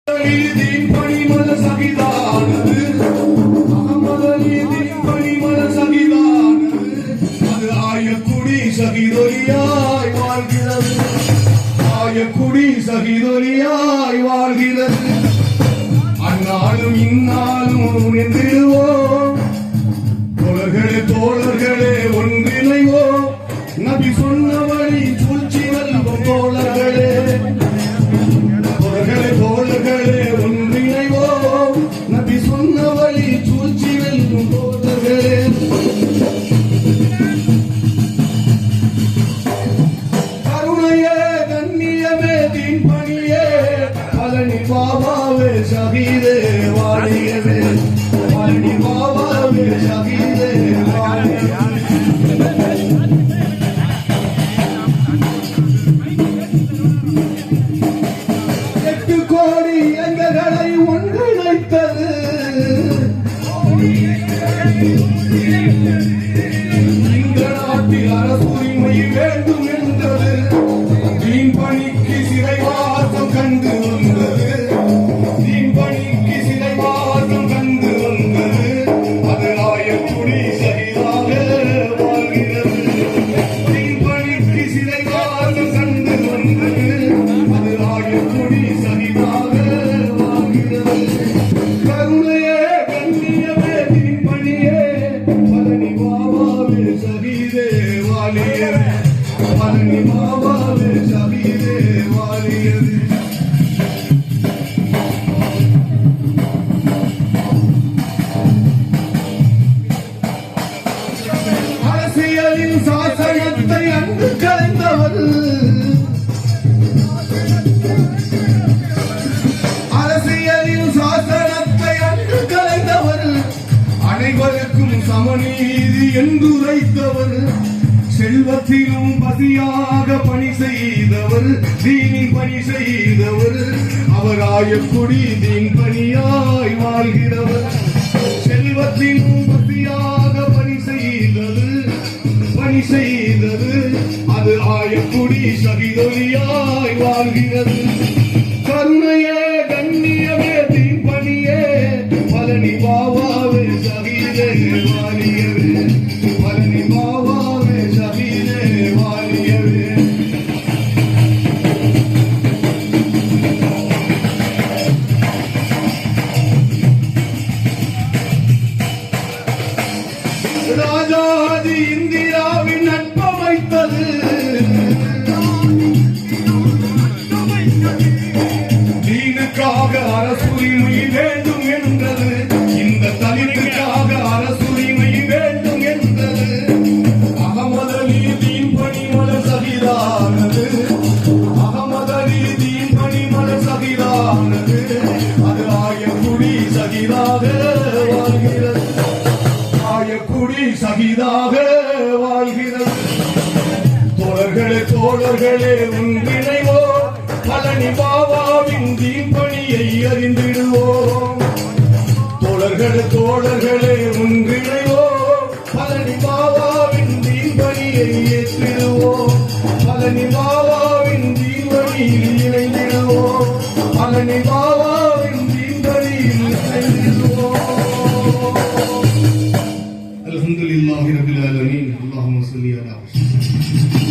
பணிமல சகிதானது அகமதீதின் பணிமல சகிதானது அது ஆயக்குடி சகிதொலியாய் வாழ்கிறது ஆயக்குடி சகிதொலியாய் வாழ்கிறது அந்நாளும் இந்நாளும் என்றிடுவோம் தோழர்களே ஒன்றிணைவோம் நபி சொன்ன வழி சூழ்ச்சி வெல்வோம் தோழர்களே ஒன்றிணைவோம் நபி சொன்ன வழி சூழ்ச்சி வெல்வோம் தோழர்களே கருணையே கண்ணியமே தீன் பணியே பழனி பாபாவே ஷஹீதே வாழியவே பழனி பாபாவே ஷஹீதே இந்த நாட்டில் அரசுரிமை வேண்டும் என்றது தீன் பணிக்கு சிறைவாசம் கண்டு வந்தது தீன் பணிக்கு சிறைவாசம் கண்டு வந்தது அது ஆயக்குடி சகிதாக வாழ்கிறது தீன் பணிக்கு சிறைவாசம் கண்டு வந்தது அது ஆயக்குடி சகிதாக வாழ்கிறது கருணையே கண்ணியமே தீன் பணியே பழனி பாபாவே ஷஹீதே வாலியவே பழனி பாபாவே ஷஹீதே வாலியவே அரசியலின் சாசனத்தை அங்கு கலைந்தவர் அரசியலின் சாசனத்தை அங்கு கலைந்தவர் அனைவருக்கும் சமநீதி என்றுரைத்தவர் செல்வத்திலும் பசியாக பணி செய்தவர் தீனின் பணி செய்தவர் அவர் ஆயக்குடி தீன் பணியாய் வாழ்கிறவர் செல்வத்திலும் பசியாக பணி செய்தது அது ஆயக்குடி சகிதொலியாய் வாழ்கிறது கருணையே கண்ணியமே தீன் பணியே பழனி பாபாவே ஷஹீதே வாலியவே பழனி பாபாவே ஷஹீதே வாலியவே ராஜாதி இந்திராவின் நட்பமைத்தது தீனுக்காக அரசுரிமை வேண்டும் என்றது இந்த தலித்துக்காக அரசுரிமை வேண்டும் என்றது அகமதலி தீன் பணிமல சகிதானது அகமதலி தீன் பணிமல சகிதானது அது ஆயக்குடி சகிதாக வாழ்கிறது ஆயக்குடி சகிதாக வாழ்கிறது தோழர்களே ஒன்றிணைவோம் பழனி பாபாவின் தீன் பணியை அறிந்திடுவோம் தோழர்களே ஒன்றிணைவோம் பழனி பாபாவின் தீன் பணியை ஏற்றிடுவோம் பழனி பாபா